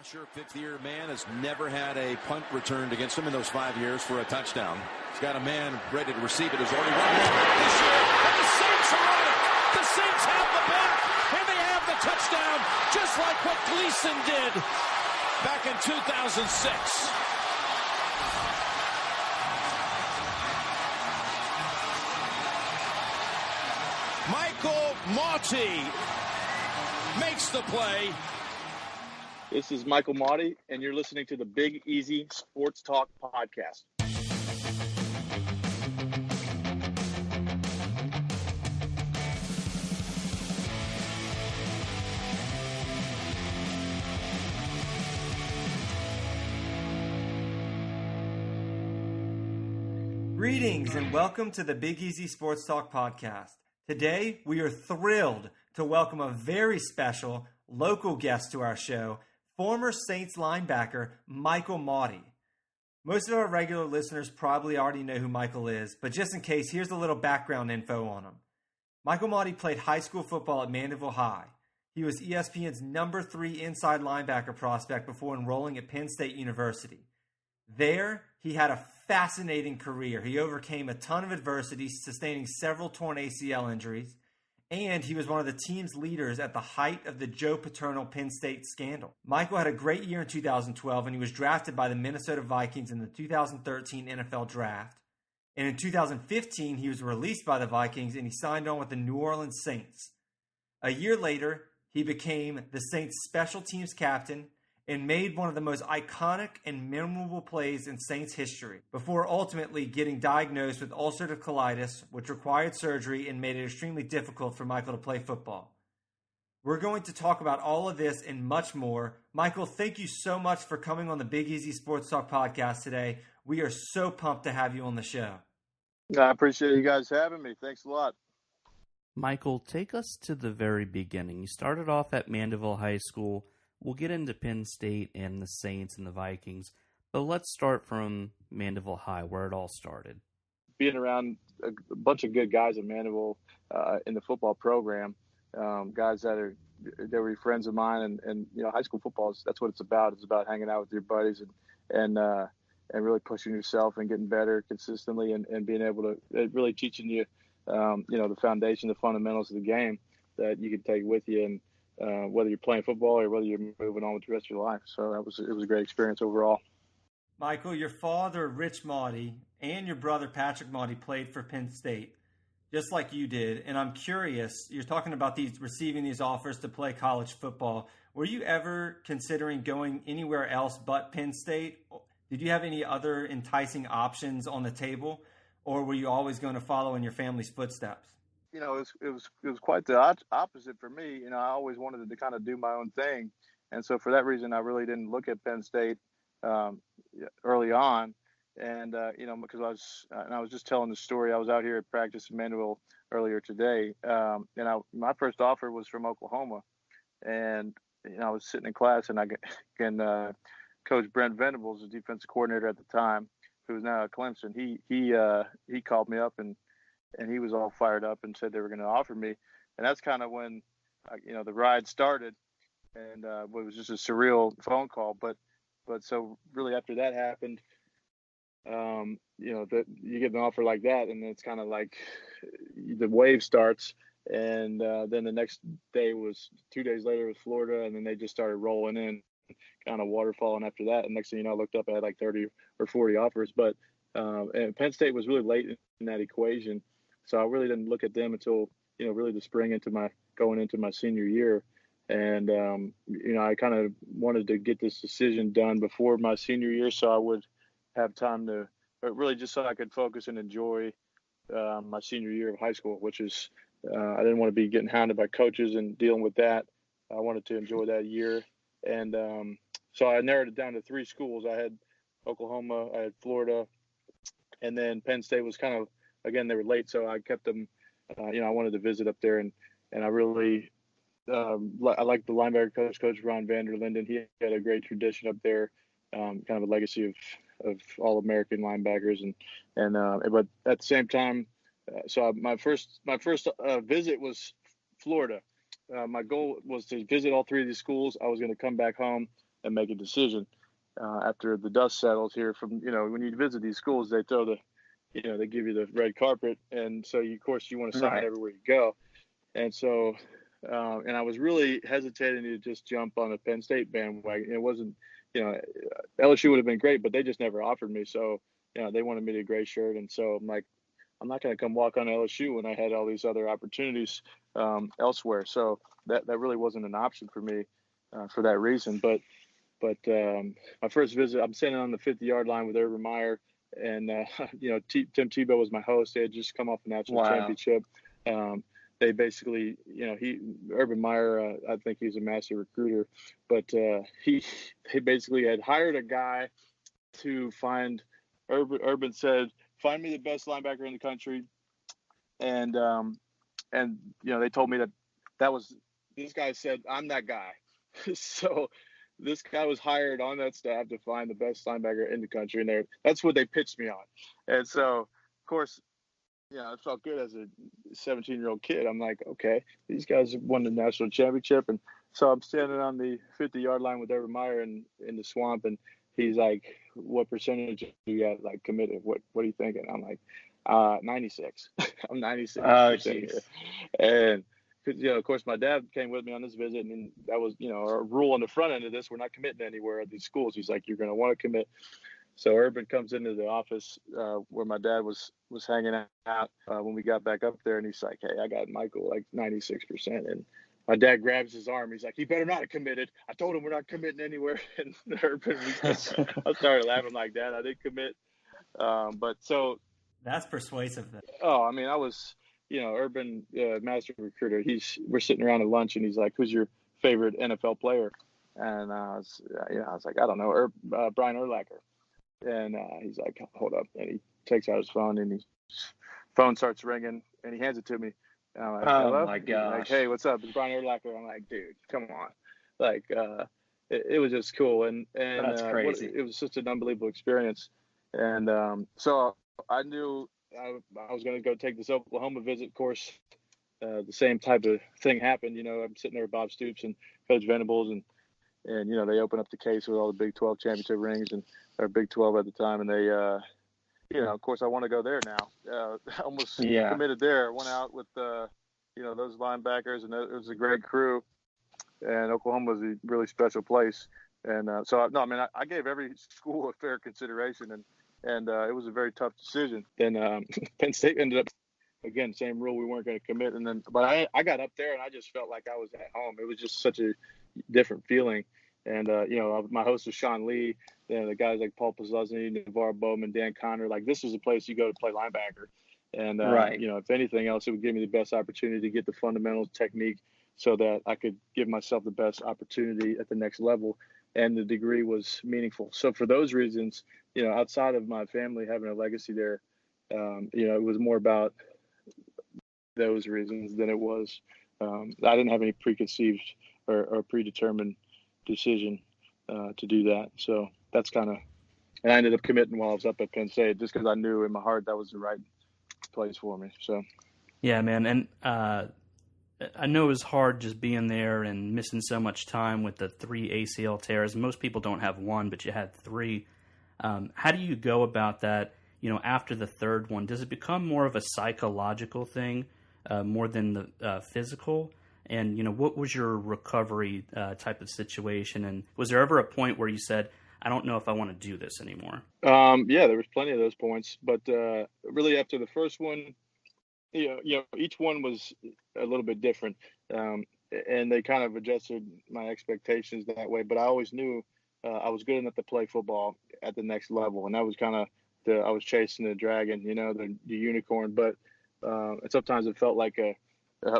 Sure, fifth-year man has never had a punt returned against him in those 5 years for a touchdown. He's got a man ready to receive it. Has already run this year, and the Saints are on it. The Saints have the back, and they have the touchdown, just like what Gleason did back in 2006. Michael Mauti makes the play. This is Michael Mauti, and you're listening to the Big Easy Sports Talk podcast. Greetings and welcome to the Big Easy Sports Talk podcast. Today, we are thrilled to welcome a very special local guest to our show, former Saints linebacker Michael Mauti. Most of our regular listeners probably already know who Michael is, but just in case, here's a little background info on him. Michael Mauti played high school football at Mandeville High. He was ESPN's number 3 inside linebacker prospect before enrolling at Penn State University. There, he had a fascinating career. He overcame a ton of adversity, sustaining several torn ACL injuries, and he was one of the team's leaders at the height of the Joe Paterno Penn State scandal. Michael had a great year in 2012, and he was drafted by the Minnesota Vikings in the 2013 NFL Draft. And in 2015, he was released by the Vikings, and he signed on with the New Orleans Saints. A year later, he became the Saints special teams captain and made one of the most iconic and memorable plays in Saints history, before ultimately getting diagnosed with ulcerative colitis, which required surgery and made it extremely difficult for Michael to play football. We're going to talk about all of this and much more. Michael, thank you so much for coming on the Big Easy Sports Talk podcast today. We are so pumped to have you on the show. I appreciate you guys having me. Thanks a lot. Michael, take us to the very beginning. You started off at Mandeville High School. We'll get into Penn State and the Saints and the Vikings, but let's start from Mandeville High, where it all started. Being around a bunch of good guys at Mandeville in the football program, guys that were friends of mine, and you know, high school football that's what it's about. It's about hanging out with your buddies and really pushing yourself and getting better consistently, and being able to really teaching you, the foundation, the fundamentals of the game that you can take with you, and whether you're playing football or whether you're moving on with the rest of your life. So it was a great experience overall. Michael, your father, Rich Mauti, and your brother, Patrick Mauti, played for Penn State, just like you did. And I'm curious, you're talking about receiving these offers to play college football. Were you ever considering going anywhere else but Penn State? Did you have any other enticing options on the table, or were you always going to follow in your family's footsteps? You know, it was quite the opposite for me. You know, I always wanted to kind of do my own thing, and so for that reason, I really didn't look at Penn State early on. And because I was just telling the story. I was out here at practice in Mandeville earlier today, my first offer was from Oklahoma, and I was sitting in class, and Coach Brent Venables, the defensive coordinator at the time, who is now at Clemson, he called me up and he was all fired up and said they were going to offer me. And that's kind of when, the ride started, and it was just a surreal phone call. But so really after that happened, that you get an offer like that, and it's kind of like the wave starts. And then the next day was 2 days later was Florida, and then they just started rolling in, kind of waterfalling after that. And next thing you know, I looked up, I had like 30 or 40 offers. But and Penn State was really late in that equation. So I really didn't look at them until, really the spring going into my senior year. And, I kind of wanted to get this decision done before my senior year so I would have time to, but really just so I could focus and enjoy my senior year of high school, which is, I didn't want to be getting hounded by coaches and dealing with that. I wanted to enjoy that year. And so I narrowed it down to 3 schools. I had Oklahoma, I had Florida, and then Penn State was kind of, again, they were late, so I kept them. I wanted to visit up there, and I really I like the linebacker coach Ron Vanderlinden. He had a great tradition up there, kind of a legacy of All-American linebackers, but at the same time, so my first visit was Florida. My goal was to visit all 3 of these schools. I was going to come back home and make a decision after the dust settles here. From when you visit these schools, they throw they give you the red carpet, and so of course you want to sign everywhere you go. And so, and I was really hesitating to just jump on a Penn State bandwagon. It wasn't, LSU would have been great, but they just never offered me. So, they wanted me to gray shirt, and so I'm like, I'm not going to come walk on LSU when I had all these other opportunities elsewhere. So that really wasn't an option for me for that reason. But my first visit, I'm standing on the 50-yard line with Urban Meyer, and Tim Tebow was my host. They had just come off the national championship. They basically, Urban Meyer, I think he's a master recruiter, but he basically had hired a guy to find. Urban said, "Find me the best linebacker in the country," and they told me that was, this guy said, "I'm that guy." So this guy was hired on that staff to find the best linebacker in the country, and that's what they pitched me on. And so, of course, it felt good as a 17-year-old kid. I'm like, okay, these guys won the national championship, and so I'm standing on the 50-yard line with Urban Meyer in the swamp, and he's like, "What percentage do you got committed? What are you thinking?" I'm like, 96. I'm 96. Oh, jeez. And of course, my dad came with me on this visit, and that was a rule on the front end of this: we're not committing anywhere at these schools. He's like, "You're going to want to commit." So Urban comes into the office where my dad was hanging out when we got back up there, and he's like, "Hey, I got Michael 96%." And my dad grabs his arm. He's like, "He better not have committed. I told him we're not committing anywhere." And Urban, I started laughing like, "Dad, I didn't commit." But so that's persuasive. Then. Oh, I mean, I was, Urban, master recruiter. We're sitting around at lunch, and he's like, "Who's your favorite NFL player?" And I was like, "I don't know, Brian Urlacher." And he's like, "Hold up," and he takes out his phone, and his phone starts ringing, and he hands it to me. And I'm like, "Hello?" Oh my gosh! Like, "Hey, what's up? It's Brian Urlacher." I'm like, "Dude, come on!" Like, it was just cool, and that's crazy. It was just an unbelievable experience, and so I knew I was going to go take this Oklahoma visit. Of course, the same type of thing happened. I'm sitting there with Bob Stoops and Coach Venables, and they open up the case with all the Big 12 championship rings, or Big 12 at the time, and they, of course, I want to go there now. Almost committed there. Went out with, those linebackers, and it was a great crew, and Oklahoma was a really special place. And I gave every school a fair consideration, and it was a very tough decision. Then Penn State ended up, again, same rule, we weren't going to commit. And then, but I got up there, and I just felt like I was at home. It was just such a different feeling. And, my host was Sean Lee, the guys like Paul Posluszny, Navarro Bowman, Dan Conner. Like, this is a place you go to play linebacker. And, if anything else, it would give me the best opportunity to get the fundamentals, technique, so that I could give myself the best opportunity at the next level. And the degree was meaningful. So for those reasons, outside of my family having a legacy there, it was more about those reasons than it was. I didn't have any preconceived or predetermined decision to do that. So that's and I ended up committing while I was up at Penn State, just because I knew in my heart that was the right place for me. So. Yeah, man. And I know it was hard just being there and missing so much time with the 3 ACL tears. Most people don't have one, but you had 3. How do you go about that, after the third one? Does it become more of a psychological thing more than the physical? And, what was your recovery type of situation? And was there ever a point where you said, I don't know if I want to do this anymore? Yeah, there was plenty of those points. But really after the first one, each one was a little bit different. And they kind of adjusted my expectations that way. But I always knew I was good enough to play football at the next level. And that was kind of I was chasing the dragon, the unicorn. But sometimes it felt like a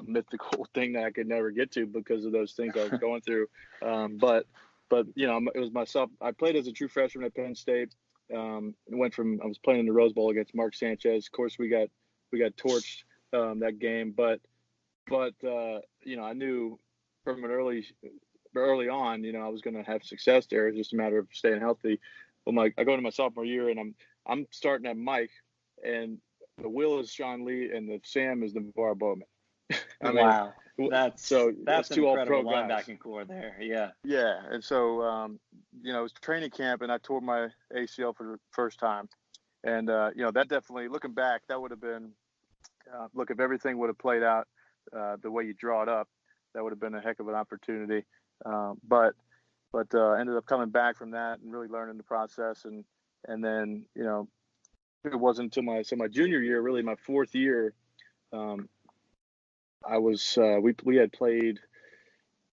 mythical thing that I could never get to because of those things I was going through. But it was myself. I played as a true freshman at Penn State. I was playing in the Rose Bowl against Mark Sanchez. Of course, we got torched that game, but I knew from early on, I was going to have success there. It's just a matter of staying healthy. I go into my sophomore year, and I'm starting at Mike, and the Will is Sean Lee, and the Sam is Navarro Bowman. Wow. That's it's an two incredible all-pro guys. linebacking core there. Yeah. Yeah, and so it was training camp, and I tore my ACL for the first time, and that definitely, looking back, that would have been look, if everything would have played out the way you draw it up, that would have been a heck of an opportunity. But ended up coming back from that and really learning the process, and then it wasn't until my junior year, really my fourth year, I was we had played.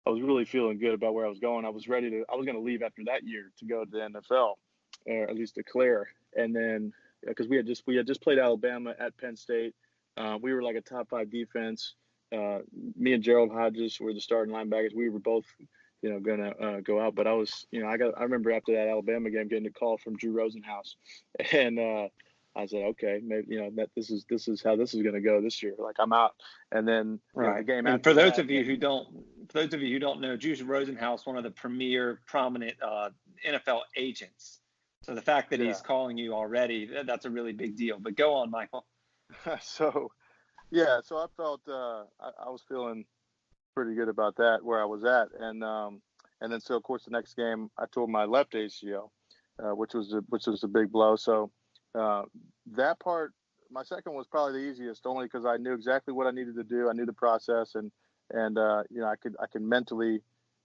I was really feeling good about where I was going. I was going to leave after that year to go to the NFL, or at least declare. And then because we had just played Alabama at Penn State, we were like a top 5 defense. Me and Gerald Hodges were the starting linebackers. We were both, going to go out. But I was, I remember after that Alabama game getting a call from Drew Rosenhaus, and I said, okay, maybe that this is how this is going to go this year. Like, I'm out. And then right. The game. And for those of you who don't know, Drew Rosenhaus, one of the premier prominent NFL agents. So the fact that he's calling you already, that's a really big deal. But go on, Michael. So I felt I was feeling pretty good about that, where I was at, and then so of course the next game I tore my left ACL, which was a big blow. So that part, my second was probably the easiest, only because I knew exactly what I needed to do. I knew the process, and I could mentally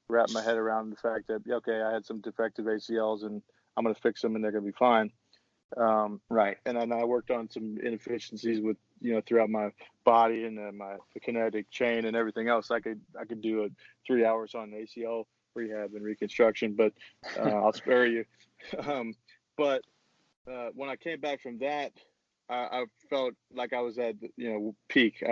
wrap my head around the fact that I had some defective ACLs and I'm going to fix them and they're going to be fine. Right. And then I worked on some inefficiencies with throughout my body and the kinetic chain and everything else. I could do 3 hours on ACL rehab and reconstruction, but I'll spare you. But when I came back from that, I felt like I was at peak.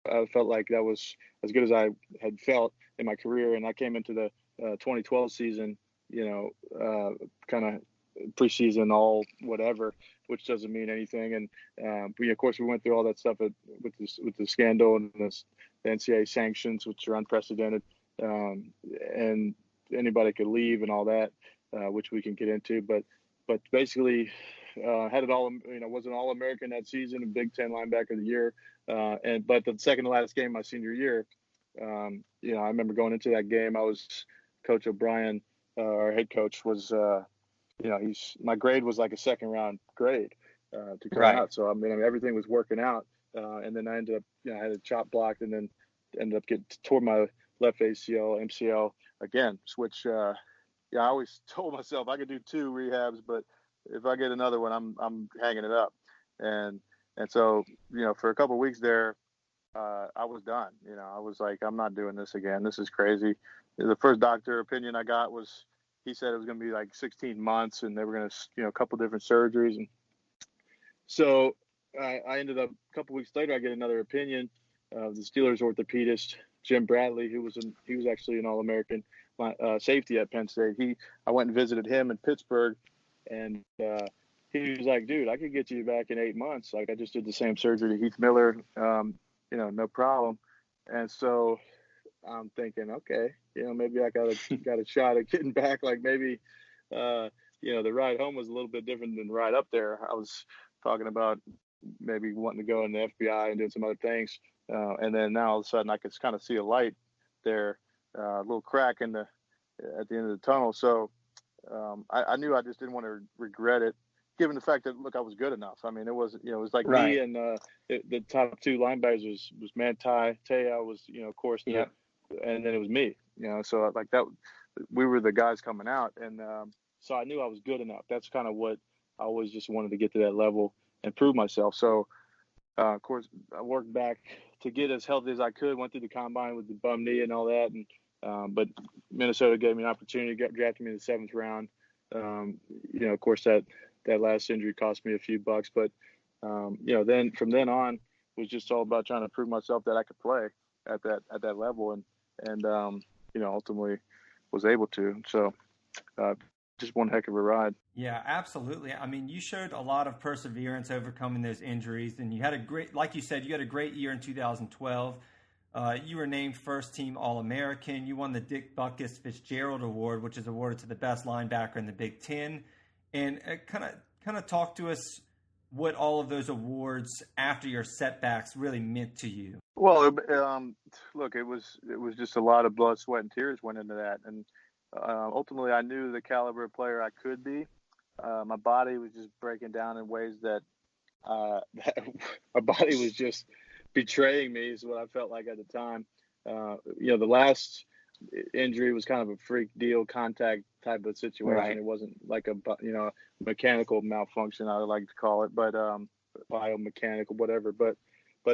I felt like that was as good as I had felt in my career, and I came into the 2012 season, kind of preseason all whatever, which doesn't mean anything. And of course we went through all that stuff with the scandal and the NCAA sanctions, which are unprecedented, and anybody could leave and all that, which we can get into. But basically, had it all. Was an All-American that season, a Big Ten linebacker of the year. But the second to last game my senior year, I remember going into that game. I was Coach O'Brien, our head coach, was. My grade was like a second round grade to come out. So I mean, everything was working out, and then I ended up, I had a chop blocked, and then ended up tore my left ACL, MCL again. Which I always told myself I could do 2 rehabs, but if I get another one, I'm hanging it up. And so for a couple of weeks there, I was done. I was like, I'm not doing this again. This is crazy. The first doctor opinion I got was, he said it was going to be like 16 months and they were going to, a couple different surgeries. And so I ended up, a couple weeks later, I get another opinion of the Steelers orthopedist, Jim Bradley, he was actually an All-American safety at Penn State. I went and visited him in Pittsburgh, and he was like, dude, I could get you back in 8 months. Like, I just did the same surgery to Heath Miller, no problem. And so I'm thinking, okay, maybe I got a shot at getting back. Like, maybe, the ride home was a little bit different than the ride up there. I was talking about maybe wanting to go in the FBI and doing some other things. And then now all of a sudden I could kind of see a light there, a little crack at the end of the tunnel. So I knew I just didn't want to regret it, given the fact that, look, I was good enough. I mean, it wasn't, it was like me and the top 2 linebackers was Manti Te'o was, of course, and then it was me, so like that, we were the guys coming out. And so I knew I was good enough. That's kind of what I always just wanted to get to, that level and prove myself. So, of course, I worked back to get as healthy as I could, went through the combine with the bum knee and all that. And, but Minnesota gave me an opportunity, drafted me in the 7th round. Of course, that last injury cost me a few bucks, but, then from then on was just all about trying to prove myself that I could play at that level. And ultimately was able to. So, just one heck of a ride. Yeah, absolutely. I mean, you showed a lot of perseverance overcoming those injuries, and you had a great, like you said, you had a great year in 2012. You were named first team All-American. You won the Dick Butkus Fitzgerald Award, which is awarded to the best linebacker in the Big Ten. And kind of talk to us what all of those awards after your setbacks really meant to you. Well, look, it was just a lot of blood, sweat, and tears went into that, and ultimately, I knew the caliber of player I could be. My body was just breaking down in ways that my body was just betraying me, is what I felt like at the time. The last injury was kind of a freak deal, contact type of situation. Right. It wasn't like a mechanical malfunction, I would like to call it, but biomechanical, whatever. But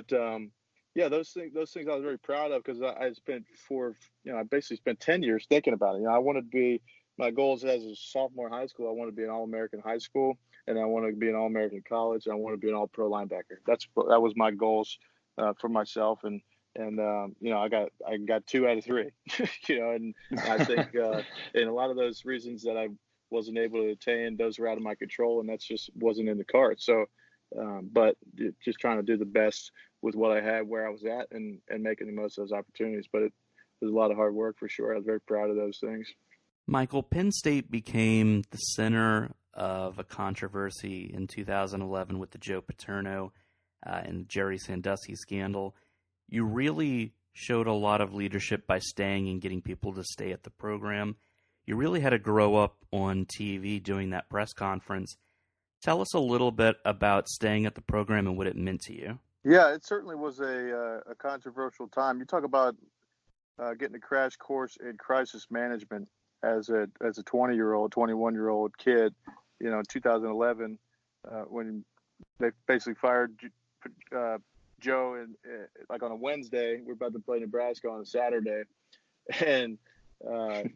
those things I was very proud of, because I spent I basically spent 10 years thinking about it. I wanted to be, my goals as a sophomore in high school, I wanted to be an All-American high school, and I wanted to be an All-American college, and I wanted to be an All-Pro linebacker. That was my goals for myself, and I got 2 out of 3, and I think and a lot of those reasons that I wasn't able to attain, those were out of my control, and that's just wasn't in the cards. So, but just trying to do the best with what I had, where I was at, and making the most of those opportunities. But it was a lot of hard work for sure. I was very proud of those things. Michael, Penn State became the center of a controversy in 2011 with the Joe Paterno and Jerry Sandusky scandal. You really showed a lot of leadership by staying and getting people to stay at the program. You really had to grow up on TV doing that press conference. Tell us a little bit about staying at the program and what it meant to you. Yeah, it certainly was a controversial time. You talk about getting a crash course in crisis management as a 20-year-old, 21-year-old kid, in 2011, when they basically fired Joe, and like on a Wednesday, we're about to play Nebraska on a Saturday, and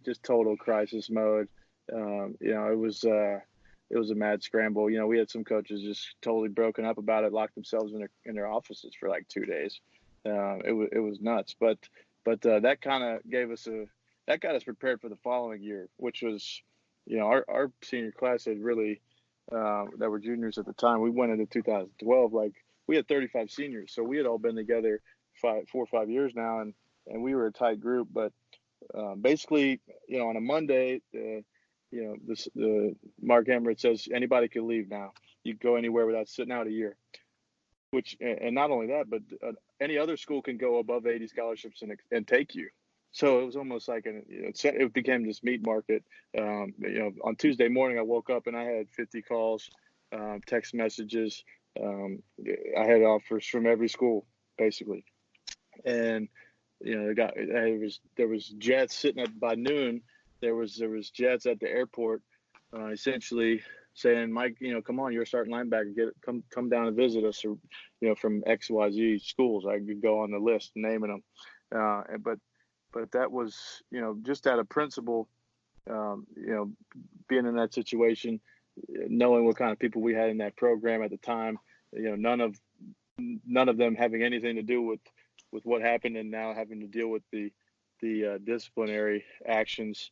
just total crisis mode. It was a mad scramble. We had some coaches just totally broken up about it, locked themselves in their offices for like 2 days. It was nuts, but that kind of that got us prepared for the following year, which was, our senior class had really, that were juniors at the time. We went into 2012, like we had 35 seniors. So we had all been together 4 or 5 years now, and we were a tight group. But basically, on a Monday, the Mark Emmert says anybody can leave now. You can go anywhere without sitting out a year. And not only that, but any other school can go above 80 scholarships and take you. So it was almost like it became this meat market. On Tuesday morning, I woke up and I had 50 calls, text messages. I had offers from every school, basically. And there was jets sitting by noon. There was jets at the airport, essentially saying, Mike, come on, you're a starting linebacker. Come down and visit us, or, from XYZ schools. I could go on the list naming them. But that was, just out of principle, being in that situation, knowing what kind of people we had in that program at the time, none of them having anything to do with what happened, and now having to deal with the disciplinary actions,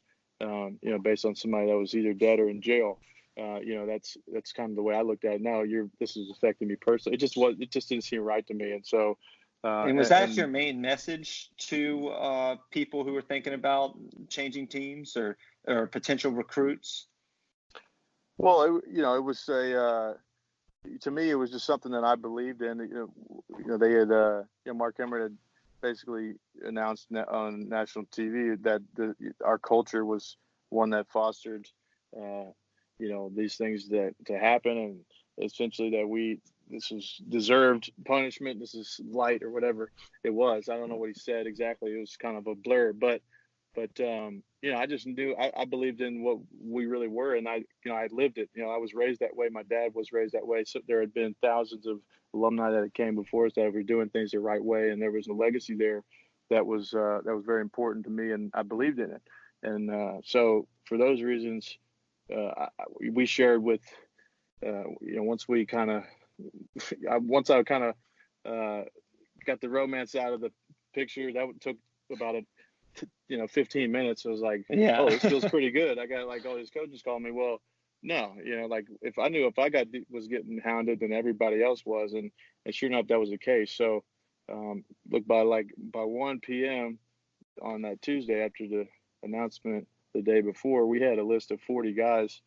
based on somebody that was either dead or in jail. That's kind of the way I looked at it. Now this is affecting me personally. It just didn't seem right to me. And so, and was that your main message to people who were thinking about changing teams or potential recruits? Well, it was to me, it was just something that I believed in. They had, Mark Emmert had basically announced on national TV that our culture was one that fostered, these things to happen, and essentially that this was deserved punishment. This is light, or whatever it was. I don't know what he said exactly. It was kind of a blur, but I just knew I believed in what we really were, and I lived it. I was raised that way. My dad was raised that way. So there had been thousands of alumni that came before us that were doing things the right way, and there was a legacy there that was very important to me, and I believed in it. And so for those reasons, we shared with, once I kind of got the romance out of the picture, that took about 15 minutes. I was like, yeah, oh, this feels pretty good. I got like all these coaches calling me. Well, no, like if I was getting hounded, then everybody else was, and sure enough, that was the case. So, look, by 1 p.m. on that Tuesday after the announcement the day before, we had a list of 40 guys,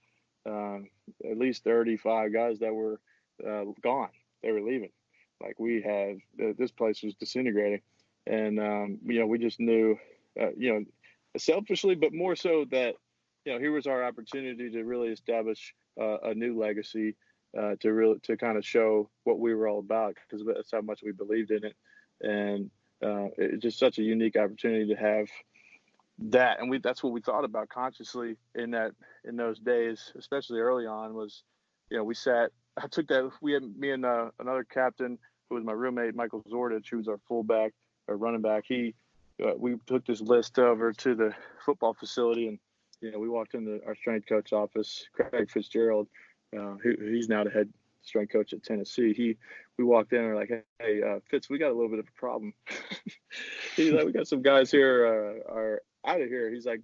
at least 35 guys that were gone. They were leaving. Like this place was disintegrating. And, we just knew, selfishly, but more so that, here was our opportunity to really establish a new legacy, to kind of show what we were all about, because that's how much we believed in it. And it's just such a unique opportunity to have that. And that's what we thought about consciously in those days, especially early on, was, I took that, we had me and another captain who was my roommate, Michael Zordich, who was our fullback or running back. We took this list over to the football facility, and, we walked into our strength coach office, Craig Fitzgerald, he's now the head strength coach at Tennessee. We walked in and we're like, hey, Fitz, we got a little bit of a problem. He's like, we got some guys here are out of here. He's like,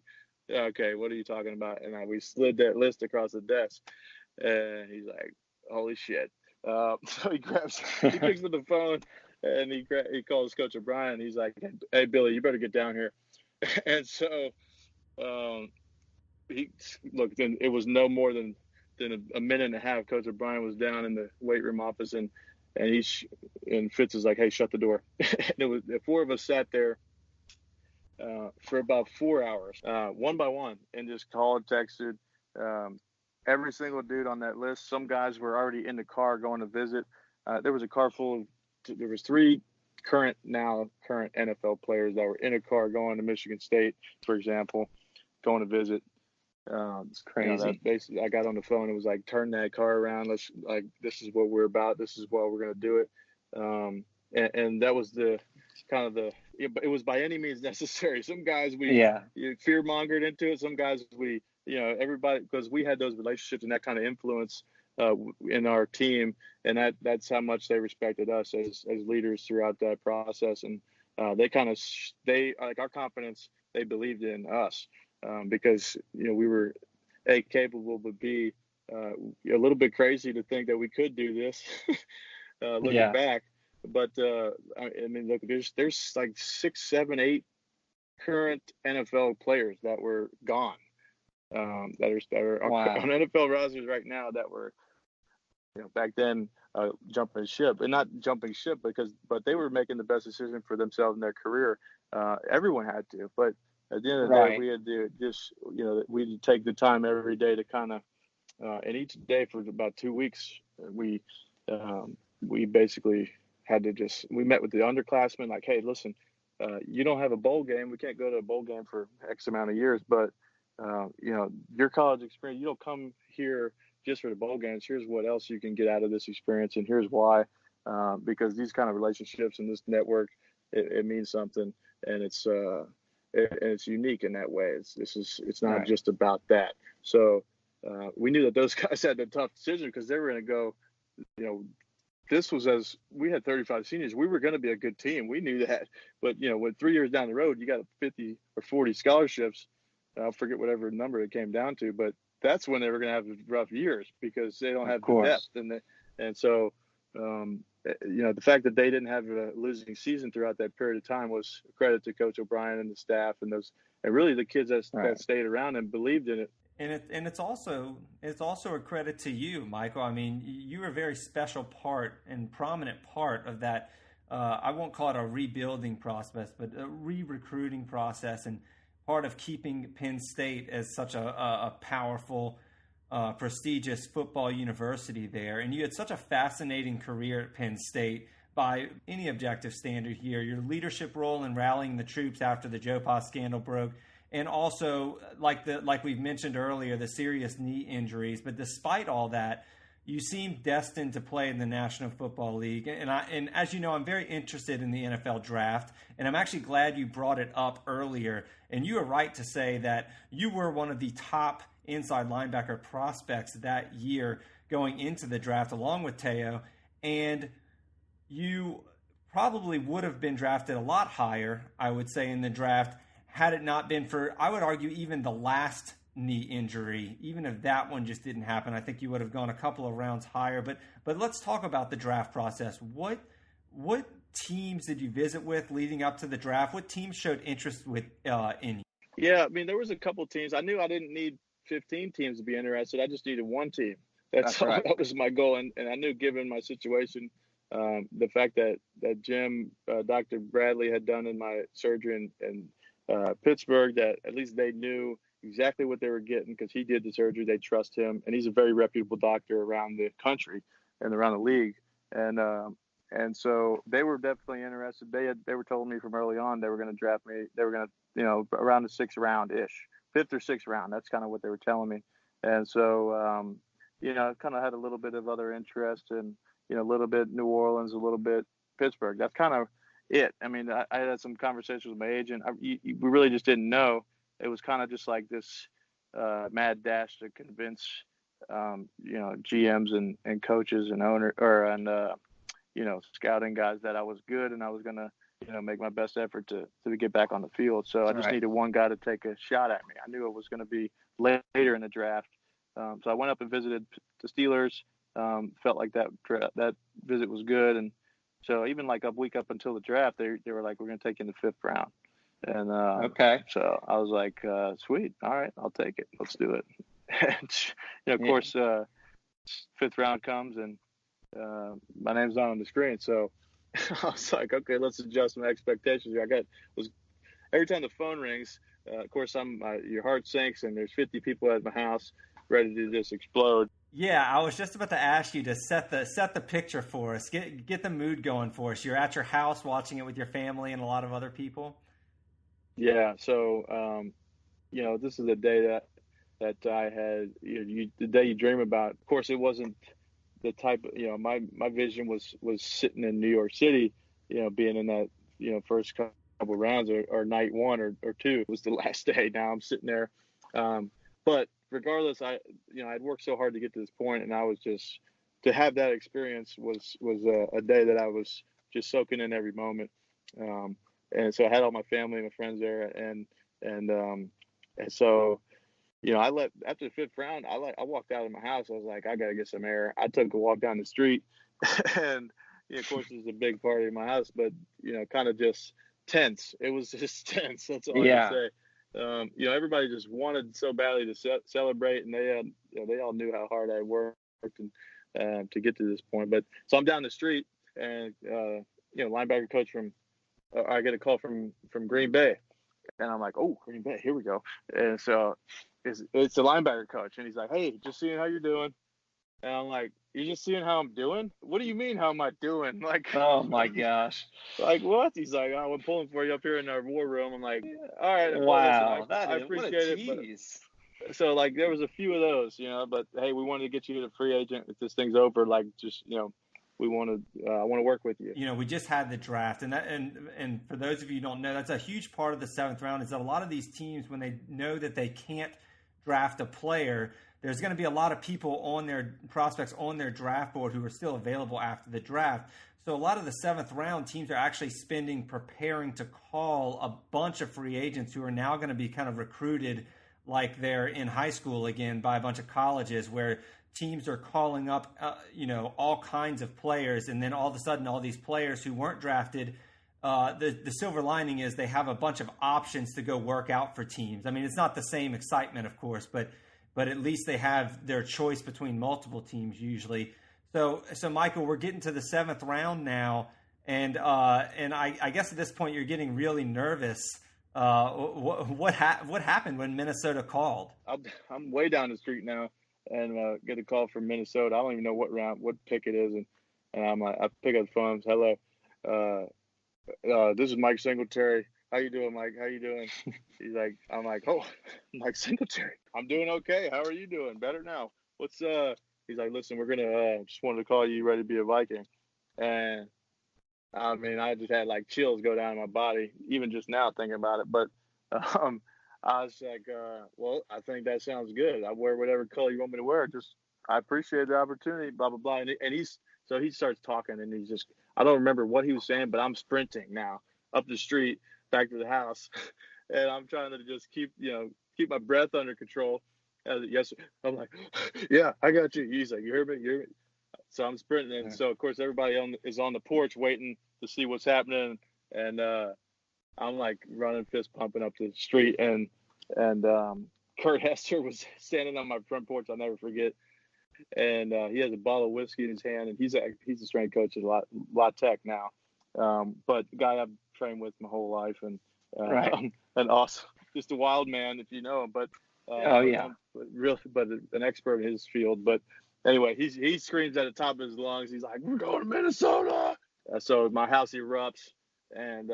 okay, what are you talking about? And we slid that list across the desk, and he's like, holy shit. So he picks up the phone, and he calls Coach O'Brien. He's like, hey, Billy, you better get down here. And so it was no more than a minute and a half. Coach O'Brien was down in the weight room office, and Fitz is like, hey, shut the door. And the four of us sat there for about 4 hours, one by one, and just called, texted every single dude on that list. Some guys were already in the car going to visit. There was a car full of, there was 3 current NFL players that were in a car going to Michigan State, for example, going to visit. It's crazy. Basically, I got on the phone and was like, turn that car around. This is what we're about. This is why we're going to do it. And that was it was by any means necessary. Some guys fear mongered into it. Some guys everybody, because we had those relationships and that kind of influence in our team, and that's how much they respected us as leaders throughout that process. And they like our confidence. They believed in us. Because we were capable, but B a little bit crazy to think that we could do this looking back. But I mean, look, there's like 6, 7, 8 current NFL players that were gone, that are on NFL rosters right now that were back then jumping ship, and not jumping ship but they were making the best decision for themselves in their career. Everyone had to, but at the end of the day, we had to just, we'd take the time every day to kind of, and each day for about 2 weeks, we basically had to we met with the underclassmen, like, hey, listen, you don't have a bowl game. We can't go to a bowl game for X amount of years, but, your college experience, you don't come here just for the bowl games. Here's what else you can get out of this experience, and here's why, because these kind of relationships and this network, it means something, and it's unique in that way. It's not just about that. So we knew that those guys had a tough decision, because they were going to go, this was we had 35 seniors. We were going to be a good team. We knew that. But, with 3 years down the road, you got 50 or 40 scholarships. I'll forget whatever number it came down to. But that's when they were going to have rough years, because they don't have the depth. And so, the fact that they didn't have a losing season throughout that period of time was a credit to Coach O'Brien and the staff and really the kids that stayed around and believed in it. And it's also a credit to you, Michael. I mean, you were a very special part and prominent part of that. I won't call it a rebuilding process, but a re-recruiting process, and part of keeping Penn State as such a powerful, prestigious football university there. And you had such a fascinating career at Penn State by any objective standard here. Your leadership role in rallying the troops after the Joe Pa scandal broke, and also, like we've mentioned earlier, the serious knee injuries. But despite all that, you seem destined to play in the National Football League. And as you know, I'm very interested in the NFL draft, and I'm actually glad you brought it up earlier. And you were right to say that you were one of the top inside linebacker prospects that year going into the draft, along with Teo, and you probably would have been drafted a lot higher, I would say, in the draft, had it not been for, I would argue, even the last knee injury. Even if that one just didn't happen, I think you would have gone a couple of rounds higher. But let's talk about the draft process. What teams did you visit with leading up to the draft? What teams showed interest in you? Yeah, I mean, there was a couple teams. I knew I didn't need 15 teams to be interested. I just needed one team. That's all, right. that was my goal. And I knew, given my situation, the fact that Jim, Dr. Bradley had done in my surgery in Pittsburgh, that at least they knew exactly what they were getting because he did the surgery. They trust him, and he's a very reputable doctor around the country and around the league. And so they were definitely interested. They were telling me from early on they were going to draft me. They were going to, around the 6th round ish, 5th or 6th round. That's kind of what they were telling me. And so, I kind of had a little bit of other interest in, a little bit New Orleans, a little bit Pittsburgh. That's kind of it. I mean, I had some conversations with my agent. We really just didn't know. It was kind of just like this mad dash to convince, GMs and coaches and scouting guys that I was good and I was going to, make my best effort to get back on the field. So I just needed one guy to take a shot at me. I knew it was going to be later in the draft. So I went up and visited the Steelers. Felt like that visit was good. And so even like a week up until the draft, they were like, we're going to take you in the 5th round. And okay. So I was like, sweet. All right, I'll take it. Let's do it. And, of course, 5th round comes and my name's not on the screen. So I was like, okay, let's adjust my expectations. Every time the phone rings, of course, your heart sinks and there's 50 people at my house ready to just explode. Yeah, I was just about to ask you to set the picture for us. Get the mood going for us. You're at your house watching it with your family and a lot of other people. Yeah. So, this is the day that I had, the day you dream about. Of course, it wasn't the type of, my vision was sitting in New York City, being in that, first couple rounds or night 1 or 2. It was the last day. Now I'm sitting there. But regardless, I'd worked so hard to get to this point, and I was just, to have that experience was a day that I was just soaking in every moment. And so I had all my family and my friends there, and so, after the 5th round, I walked out of my house. I was like, I got to get some air. I took a walk down the street and, of course, there's a big party in my house, but, kind of just tense. It was just tense. That's all I can say. Everybody just wanted so badly to celebrate, and they all knew how hard I worked and to get to this point. But so I'm down the street, and, linebacker coach I get a call from Green Bay, and I'm like, oh, Green Bay, here we go. And so it's the linebacker coach, and he's like, hey, just seeing how you're doing. And I'm like, you're just seeing how I'm doing? What do you mean, how am I doing? Like, oh my gosh. Like, what? He's like, oh, we're pulling for you up here in our war room. I'm like, all right. Wow. Listen, I appreciate it. But, so, like, there was a few of those, but, hey, we wanted to get you to free agent. If this thing's over, like, just, I want to work with you. We just had the draft, and for those of you who don't know, that's a huge part of the 7th round. Is that a lot of these teams, when they know that they can't draft a player, there's going to be a lot of people on their prospects on their draft board who are still available after the draft. So a lot of the 7th round teams are actually preparing to call a bunch of free agents who are now going to be kind of recruited like they're in high school again by a bunch of colleges, where teams are calling up, all kinds of players, and then all of a sudden, all these players who weren't drafted, the silver lining is they have a bunch of options to go work out for teams. I mean, it's not the same excitement, of course, but at least they have their choice between multiple teams usually. So Michael, we're getting to the 7th round now, and I guess at this point you're getting really nervous. What happened when Minnesota called? I'm way down the street now, and get a call from Minnesota. I don't even know what pick it is, and I'm like, I pick up the phone. Hello, this is Mike Singletary. How you doing, Mike? How you doing? I'm like, oh, Mike Singletary. I'm doing okay. How are you doing? Better now. He's like, listen, we're gonna just wanted to call you. Ready to be a Viking? And I mean, I just had like chills go down my body, even just now thinking about it. But I was like, well, I think that sounds good. I wear whatever color you want me to wear. I appreciate the opportunity, blah, blah, blah. And he starts talking, and I don't remember what he was saying, but I'm sprinting now up the street back to the house. And I'm trying to just keep my breath under control. Yes, I'm like, yeah, I got you. He's like, you hear me? So I'm sprinting. And so, of course, everybody is on the porch waiting to see what's happening. And I'm like running, fist pumping up the street. And Kurt Hester was standing on my front porch. I'll never forget. and he has a bottle of whiskey in his hand, and he's a strength coach at La Tech now. But the guy I've trained with my whole life, and and awesome, just a wild man if you know him. But but an expert in his field. But anyway, he screams at the top of his lungs. He's like, "We're going to Minnesota!" So my house erupts, and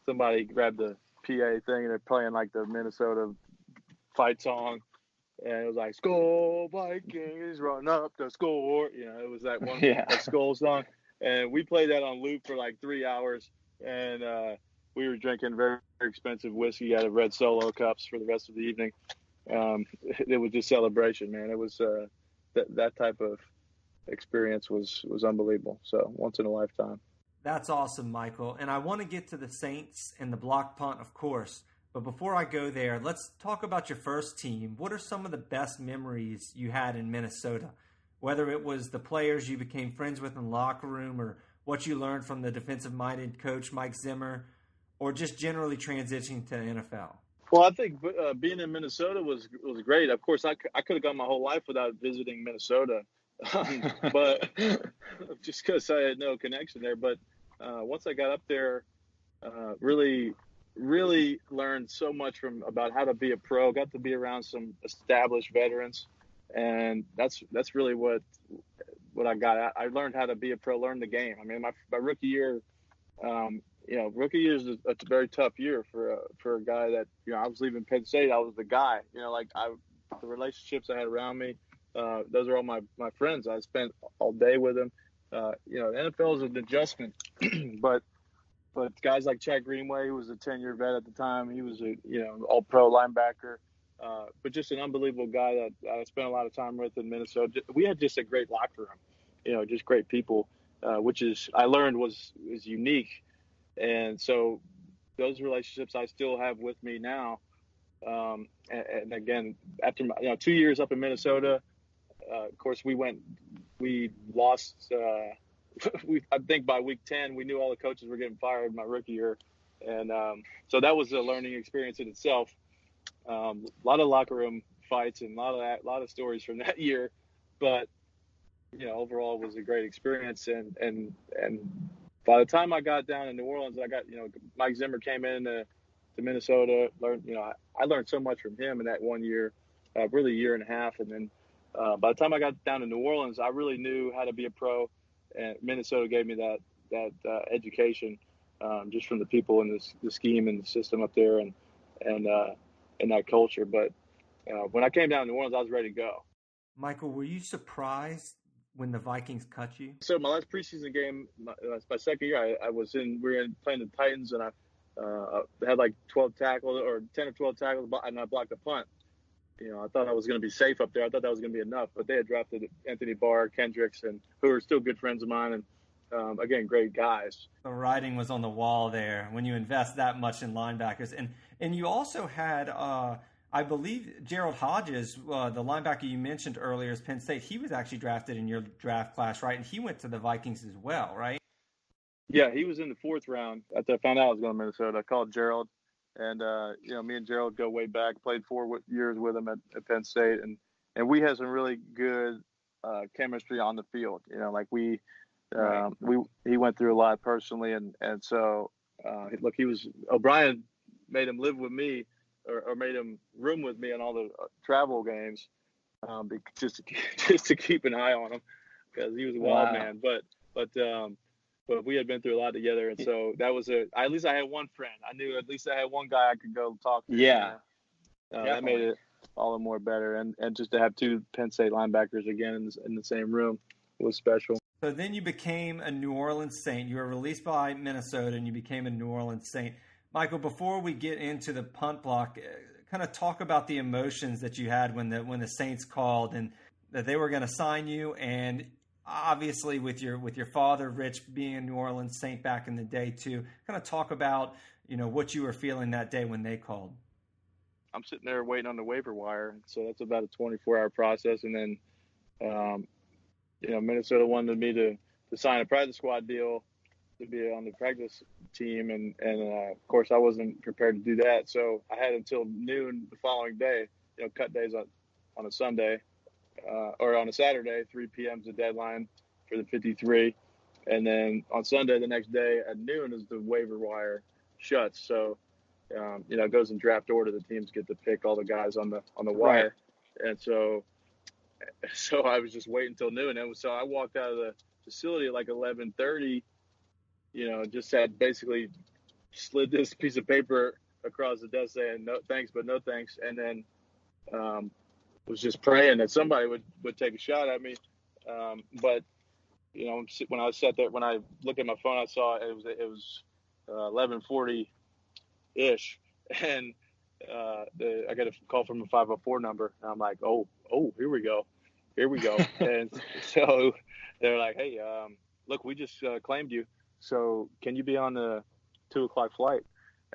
somebody grabbed the PA thing and they're playing like the Minnesota fight song. And it was like, "Skol Vikings, run up the score." It was that one that Skol song. And we played that on loop for like 3 hours. And we were drinking very, very expensive whiskey out of red Solo cups for the rest of the evening. It was just celebration, man. It was that type of experience was unbelievable. So once in a lifetime. That's awesome, Michael. And I want to get to the Saints and the block punt, of course. But before I go there, let's talk about your first team. What are some of the best memories you had in Minnesota? Whether it was the players you became friends with in the locker room, or what you learned from the defensive-minded coach Mike Zimmer, or just generally transitioning to the NFL? Well, I think being in Minnesota was great. Of course, I could have gone my whole life without visiting Minnesota, but just because I had no connection there. But once I got up there, really learned so much about how to be a pro. Got to be around some established veterans, and that's really what I got. I learned how to be a pro, learn the game. I mean, my rookie year, rookie year is a very tough year for a guy that I was leaving Penn State. I was the guy. The relationships I had around me. Those are all my friends. I spent all day with them. The NFL is an adjustment, but guys like Chad Greenway, who was a 10-year vet at the time, he was a all-pro linebacker, but just an unbelievable guy that I spent a lot of time with in Minnesota. We had just a great locker room, just great people, which I learned was unique, and so those relationships I still have with me now. And again, after 2 years up in Minnesota, of course we lost. I think by week 10, we knew all the coaches were getting fired my rookie year. And so that was a learning experience in itself. A lot of locker room fights and a lot of stories from that year. But, overall it was a great experience. And by the time I got down in New Orleans, I got, Mike Zimmer came in to Minnesota. I learned so much from him in that 1 year, really a year and a half. And then by the time I got down to New Orleans, I really knew how to be a pro. And Minnesota gave me that education just from the people and the scheme and the system up there and that culture. But when I came down to New Orleans, I was ready to go. Michael, were you surprised when the Vikings cut you? So my last preseason game, my second year, we were playing the Titans, and I had like 12 tackles or 10 or 12 tackles, and I blocked a punt. I thought I was going to be safe up there. I thought that was going to be enough. But they had drafted Anthony Barr, Kendricks, and who are still good friends of mine. And, again, great guys. The writing was on the wall there when you invest that much in linebackers. And you also had, I believe, Gerald Hodges, the linebacker you mentioned earlier is Penn State. He was actually drafted in your draft class, right? And he went to the Vikings as well, right? Yeah, he was in the 4th round. After I found out I was going to Minnesota, I called Gerald. And, me and Gerald go way back, played 4 years with him at Penn State. And we had some really good chemistry on the field. He went through a lot personally. And so, look, O'Brien made him live with me or made him room with me on all the travel games just to keep an eye on him because he was a wild man. But we had been through a lot together, and so that was at least I had one friend. I knew at least I had one guy I could go talk to. Yeah. That made it all the more better. And just to have 2 Penn State linebackers again in the same room was special. So then you became a New Orleans Saint. You were released by Minnesota, and you became a New Orleans Saint. Michael, before we get into the punt block, kind of talk about the emotions that you had when the Saints called and that they were going to sign you, and obviously with your father, Rich, being a New Orleans Saint back in the day too. Kind of talk about, what you were feeling that day when they called. I'm sitting there waiting on the waiver wire. So that's about a 24-hour process. And then, Minnesota wanted me to sign a practice squad deal to be on the practice team. And of course I wasn't prepared to do that. So I had until noon the following day, cut days on a Sunday. or on a Saturday, 3 p.m. is the deadline for the 53. And then on Sunday, the next day at noon is the waiver wire shuts. So, it goes in draft order. The teams get to pick all the guys on the wire. Right. And so I was just waiting until noon. So I walked out of the facility at like 11:30, just had basically slid this piece of paper across the desk saying no thanks, but no thanks. And then was just praying that somebody would take a shot at me. But when I sat there, when I looked at my phone, I saw it was 11:40 ish, and I got a call from a 504 number, and I'm like, oh, here we go. And so they're like, hey, look, we just claimed you, so can you be on the 2:00 flight?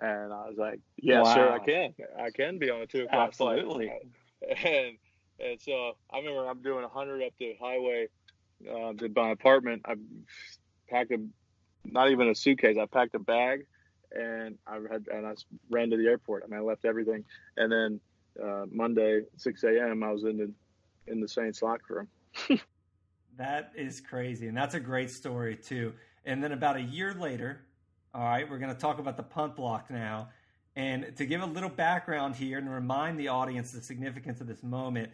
And I was like, yeah, wow. Sure, I can be on a 2:00 Absolutely. flight. And so I remember I'm doing 100 up the highway to my apartment. I packed not even a suitcase. I packed a bag, and I ran to the airport. I left everything, and then Monday 6 a.m. I was in the Saints locker room. That is crazy, and that's a great story too. And then about a year later, all right, we're going to talk about the punt block now. And to give a little background here and remind the audience the significance of this moment,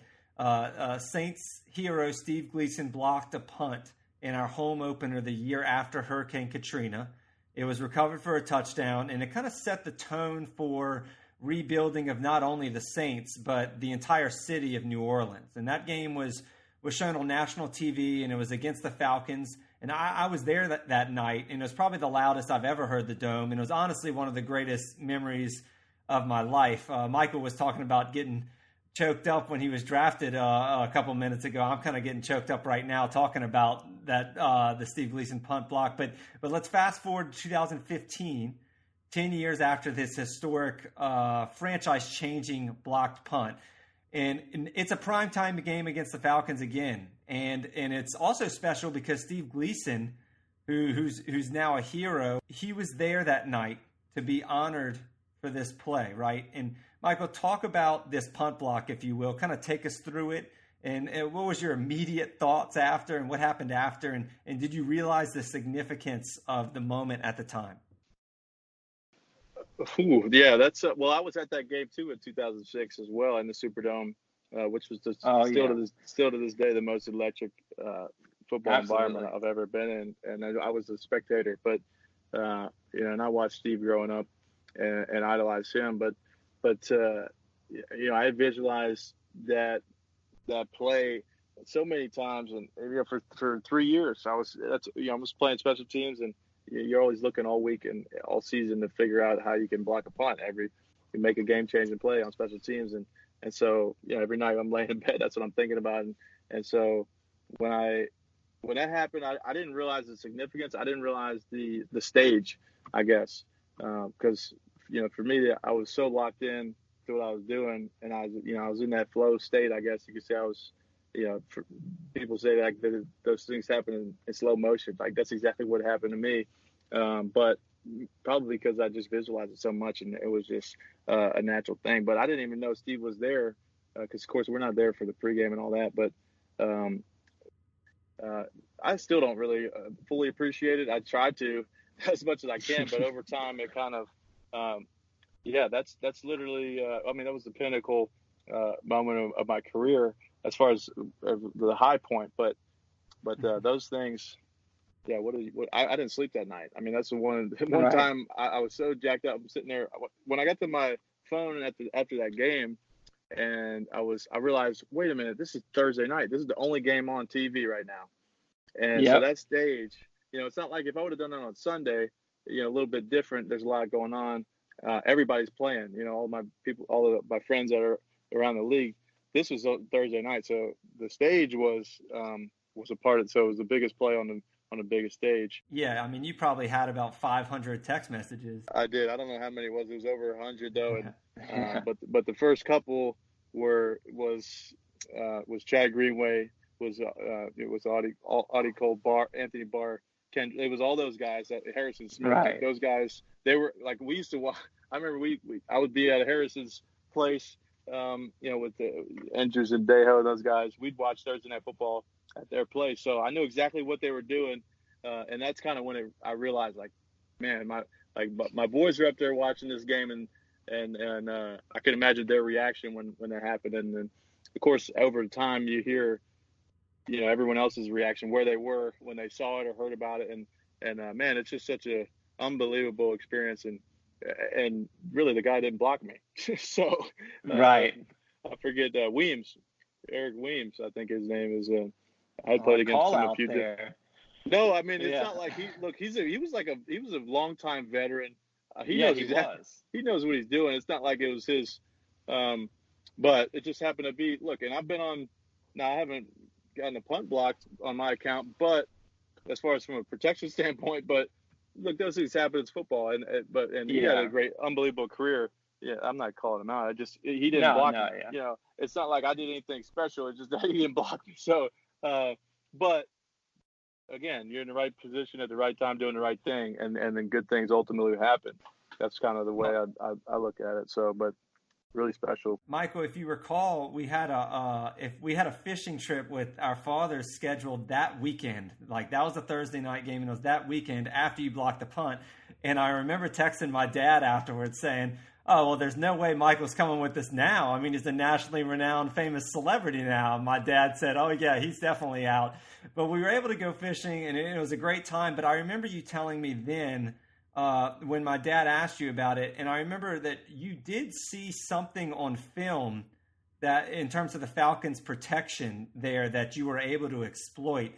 Saints hero Steve Gleason blocked a punt in our home opener the year after Hurricane Katrina. It was recovered for a touchdown, and it kind of set the tone for rebuilding of not only the Saints, but the entire city of New Orleans. And that game was shown on national TV, and it was against the Falcons. And I was there that night, and it was probably the loudest I've ever heard the Dome. And it was honestly one of the greatest memories of my life. Michael was talking about getting choked up when he was drafted a couple minutes ago. I'm kind of getting choked up right now talking about that the Steve Gleason punt block. But let's fast forward to 2015, 10 years after this historic franchise-changing blocked punt. And it's a primetime game against the Falcons again. And it's also special because Steve Gleason, who's now a hero, he was there that night to be honored for this play, right? And Michael, talk about this punt block, if you will. Kind of take us through it. And what was your immediate thoughts after, and what happened after? And did you realize the significance of the moment at the time? Ooh, yeah, that's well. I was at that game too in 2006 as well in the Superdome, which was still to this day the most electric football Absolutely. environment I've ever been in, and I was a spectator. But and I watched Steve growing up and idolized him. But I had visualized that play so many times, and for 3 years I was playing special teams, and you're always looking all week and all season to figure out how you can block a punt. You make a game-changing play on special teams, and so every night I'm laying in bed, that's what I'm thinking about. And so when that happened, I didn't realize the significance. I didn't realize the stage, I guess, because for me, I was so locked in to what I was doing, and I was in that flow state. I guess you could say I was. People say like those things happen in slow motion. Like that's exactly what happened to me. But probably because I just visualized it so much, and it was just a natural thing. But I didn't even know Steve was there because, of course, we're not there for the pregame and all that. But I still don't really fully appreciate it. I try to as much as I can, but over time, it kind of, that's literally. That was the pinnacle moment of my career as far as the high point. But those things. Yeah, I didn't sleep that night. That's the one right. Time I was so jacked up. I'm sitting there when I got to my phone after that game, and I realized, wait a minute, this is Thursday night. This is the only game on TV right now, and so that stage, it's not like if I would have done that on Sunday, a little bit different. There's a lot going on. Everybody's playing. All my people, all of my friends that are around the league. This was Thursday night, so the stage was a part of it. So it was the biggest play on the biggest stage. Yeah, you probably had about 500 text messages. I did. I don't know how many it was. It was over 100 though. And, but the first couple was Chad Greenway, it was Audie Cole, Anthony Barr, Ken. It was all those guys at Harrison Smith. Right. Those guys, they were like, we used to watch. I remember I would be at Harrison's place with the Andrews and Dejo and those guys, we'd watch Thursday Night Football at their place. So I knew exactly what they were doing. And that's kind of when I realized, like, man, my boys are up there watching this game, and I can imagine their reaction when that happened. And then, of course, over time you hear, everyone else's reaction, where they were when they saw it or heard about it. And man, it's just such a unbelievable experience. And really, the guy didn't block me. So right. I forget Eric Weems, I think his name is. I played against him a few times. No, I mean, it's not like he was a longtime veteran. He knows what he's doing. It's not like it was his, but it just happened to be. Look, and I've been on. Now I haven't gotten a punt blocked on my account, but as far as from a protection standpoint, but look, those things happen. It's football, and he had a great, unbelievable career. Yeah, I'm not calling him out. He didn't block me. Yeah. It's not like I did anything special. It's just that he didn't block me. So, but again, you're in the right position at the right time, doing the right thing, and then good things ultimately happen. That's kind of the way I look at it. So, but really special. Michael, if you recall, we had a fishing trip with our fathers scheduled that weekend. Like, that was a Thursday night game, and it was that weekend after you blocked the punt. And I remember texting my dad afterwards saying, "Oh, well, there's no way Michael's coming with us now. I mean, he's a nationally renowned, famous celebrity now." My dad said, "Oh, yeah, he's definitely out." But we were able to go fishing, and it was a great time. But I remember you telling me then, when my dad asked you about it, and I remember that you did see something on film that, in terms of the Falcons' protection there, that you were able to exploit.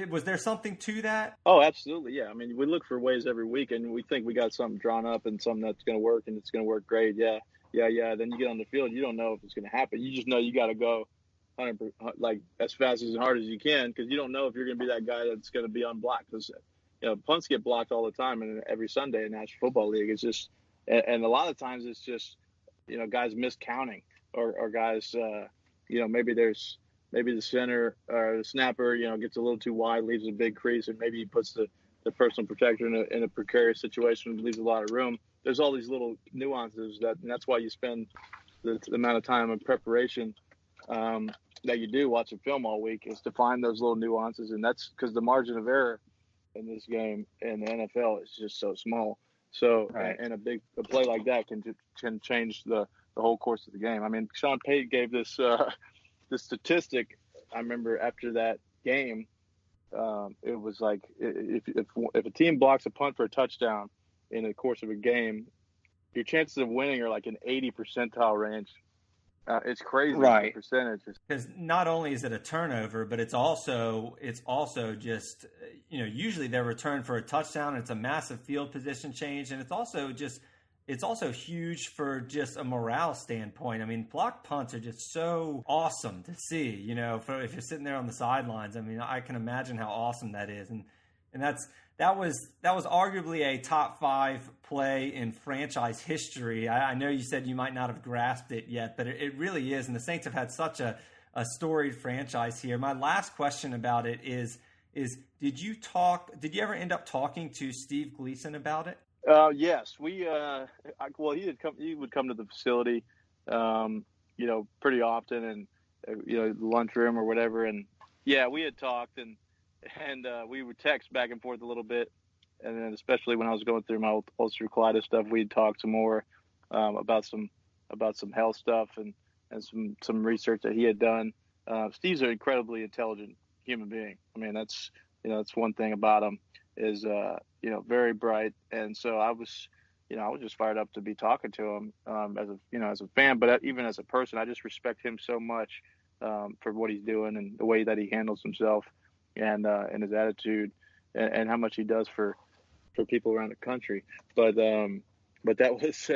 Was there something to that? Oh, absolutely, yeah. I mean, we look for ways every week, and we think we got something drawn up and something that's going to work, and it's going to work great. Yeah. Then you get on the field, you don't know if it's going to happen. You just know you got to go 100%, like as fast as hard as you can, because you don't know if you're going to be that guy that's going to be unblocked. Because punts get blocked all the time, and every Sunday in the National Football League, it's just, and a lot of times it's just, guys miscounting or guys, maybe the center or the snapper, gets a little too wide, leaves a big crease, and maybe he puts the personal protector in a precarious situation, leaves a lot of room. There's all these little nuances and that's why you spend the amount of time in preparation that you do watching film all week, is to find those little nuances. And that's because the margin of error in this game in the NFL is just so small. So, right. And a play like that can change the whole course of the game. I mean, Sean Payton gave this the statistic. I remember after that game, it was like if a team blocks a punt for a touchdown in the course of a game, your chances of winning are like an 80 percentile range. It's crazy, right? The percentages. Because not only is it a turnover, but it's also just usually they're returned for a touchdown. And it's a massive field position change, and it's also huge for just a morale standpoint. I mean, blocked punts are just so awesome to see. If you're sitting there on the sidelines, I mean, I can imagine how awesome that is, and that was arguably a top 5 play in franchise history. I know you said you might not have grasped it yet, but it really is. And the Saints have had such a storied franchise here. My last question about it is did you ever end up talking to Steve Gleason about it? Yes, we. He would come to the facility, pretty often, and the lunchroom or whatever. And yeah, we had talked, and we would text back and forth a little bit. And then, especially when I was going through my ulcerative colitis stuff, we'd talk some more about some health stuff and some research that he had done. Steve's an incredibly intelligent human being. I mean, that's one thing about him is very bright. And so I was just fired up to be talking to him as a fan, but even as a person, I just respect him so much for what he's doing and the way that he handles himself and his attitude and how much he does for people around the country. But that was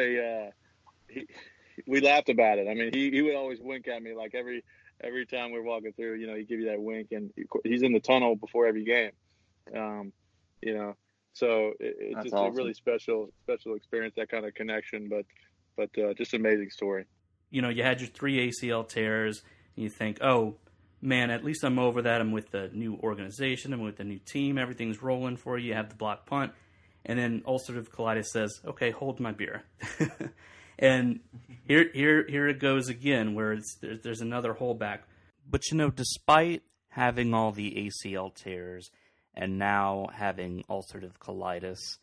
we laughed about it. I mean, he would always wink at me, like every time we're walking through, he'd give you that wink, and he's in the tunnel before every game. So it's just awesome. A really special experience, that kind of connection, but just an amazing story. You had your 3 ACL tears, and you think, oh man, at least I'm over that. I'm with the new organization. I'm with the new team. Everything's rolling for you. You have the block punt. And then ulcerative colitis says, okay, hold my beer. And here it goes again, where there's another holdback. But despite having all the ACL tears and now having ulcerative colitis,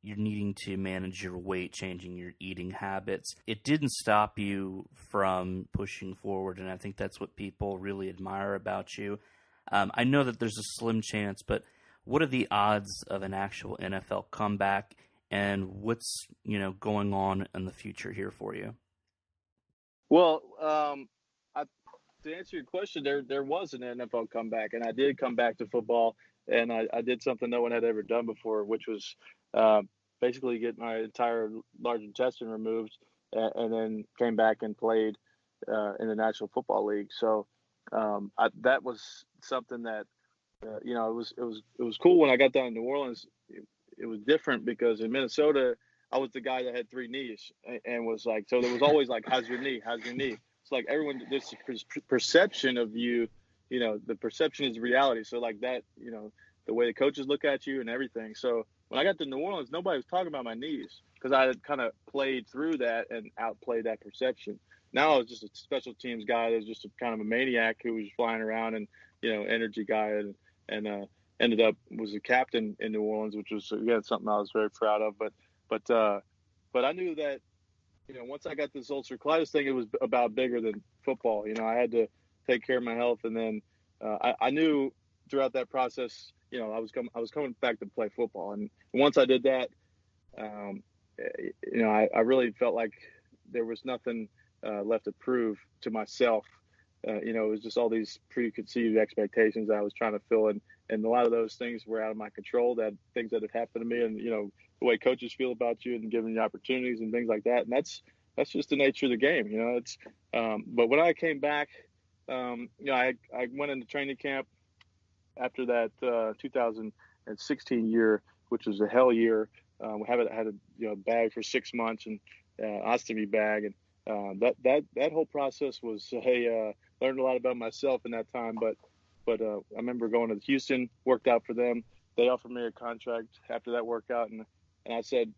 you're needing to manage your weight, changing your eating habits. It didn't stop you from pushing forward, and I think that's what people really admire about you. I know that there's a slim chance, but what are the odds of an actual NFL comeback, and what's going on in the future here for you? Well, to answer your question, there was an NFL comeback, and I did come back to football, and I did something no one had ever done before, which was basically get my entire large intestine removed, and then came back and played in the National Football League. So that was something that it was cool when I got down in New Orleans. It was different because in Minnesota I was the guy that had 3 knees and was like, so there was always like, how's your knee? It's like everyone, this perception of you, the perception is reality. So like that, the way the coaches look at you and everything. So when I got to New Orleans, nobody was talking about my knees because I had kind of played through that and outplayed that perception. Now I was just a special teams guy that was just kind of a maniac who was flying around and, energy guy and ended up was a captain in New Orleans, which was, again, something I was very proud of. But I knew that, once I got this ulcerative colitis thing, it was about bigger than football. I had to take care of my health. And then I knew throughout that process, I was coming back to play football. And once I did that, I really felt like there was nothing left to prove to myself. It was just all these preconceived expectations that I was trying to fill in. And a lot of those things were out of my control, that things that had happened to me and, the way coaches feel about you and giving you opportunities and things like that. And that's just the nature of the game. But when I came back, I went into training camp after that 2016 year, which was a hell year. We had a bag for 6 months and ostomy bag. And that whole process was, learned a lot about myself in that time. But I remember going to Houston, worked out for them. They offered me a contract after that workout. And I said,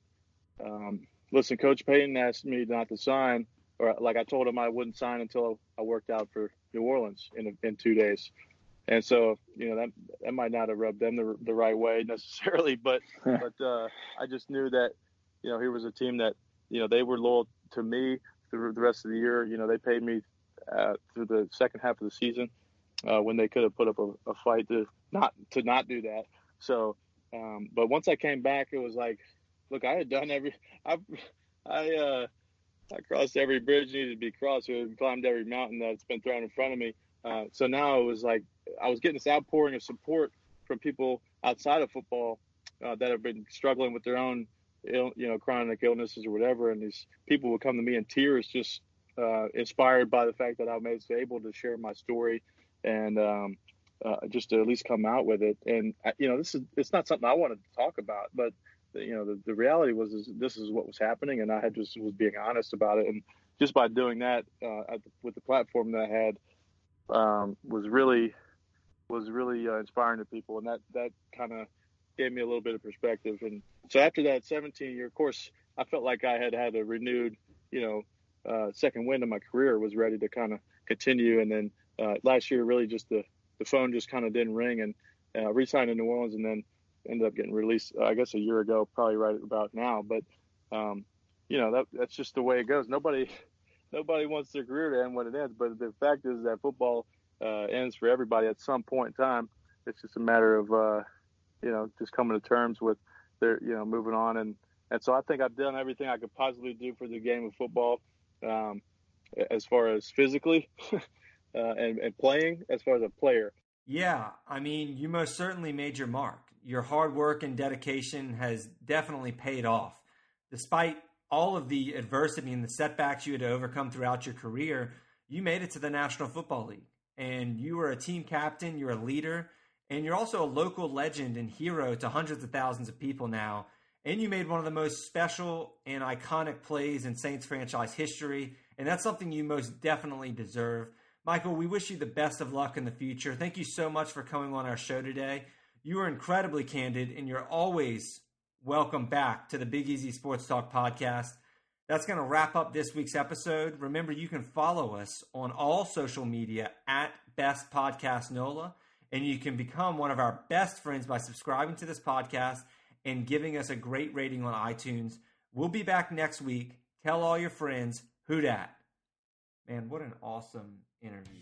listen, Coach Payton asked me not to sign, or like I told him I wouldn't sign until I worked out for New Orleans in 2 days. And so, that might not have rubbed them the right way necessarily, but I just knew that, here was a team that, they were loyal to me through the rest of the year. They paid me through the second half of the season when they could have put up a fight to not do that. So, but once I came back, it was like, look, I had done I crossed every bridge needed to be crossed, and climbed every mountain that's been thrown in front of me. So now it was like I was getting this outpouring of support from people outside of football that have been struggling with their own, chronic illnesses or whatever. And these people would come to me in tears, just inspired by the fact that I was able to share my story and just to at least come out with it. And it's not something I wanted to talk about, but the reality was this is what was happening, and I was being honest about it. And just by doing that with the platform that I had was really inspiring to people, and that kind of gave me a little bit of perspective. And so after that 17 year, of course, I felt like I had a renewed second wind in my career, was ready to kind of continue. And then last year, really just the phone just kind of didn't ring, and re-signed in New Orleans, and then ended up getting released, I guess, a year ago, probably right about now. But that's just the way it goes. Nobody wants their career to end when it ends, but the fact is that football ends for everybody at some point in time. It's just a matter of just coming to terms with their moving on, and so I think I've done everything I could possibly do for the game of football, as far as physically and playing, as far as a player. Yeah, I mean, you most certainly made your mark. Your hard work and dedication has definitely paid off. Despite all of the adversity and the setbacks you had to overcome throughout your career, you made it to the National Football League. And you were a team captain, you're a leader, and you're also a local legend and hero to hundreds of thousands of people now. And you made one of the most special and iconic plays in Saints franchise history, and that's something you most definitely deserve. Michael, we wish you the best of luck in the future. Thank you so much for coming on our show today. You are incredibly candid, and you're always welcome back to the Big Easy Sports Talk podcast. That's going to wrap up this week's episode. Remember, you can follow us on all social media at Best Podcast NOLA, and you can become one of our best friends by subscribing to this podcast and giving us a great rating on iTunes. We'll be back next week. Tell all your friends, who dat? Man, what an awesome interview.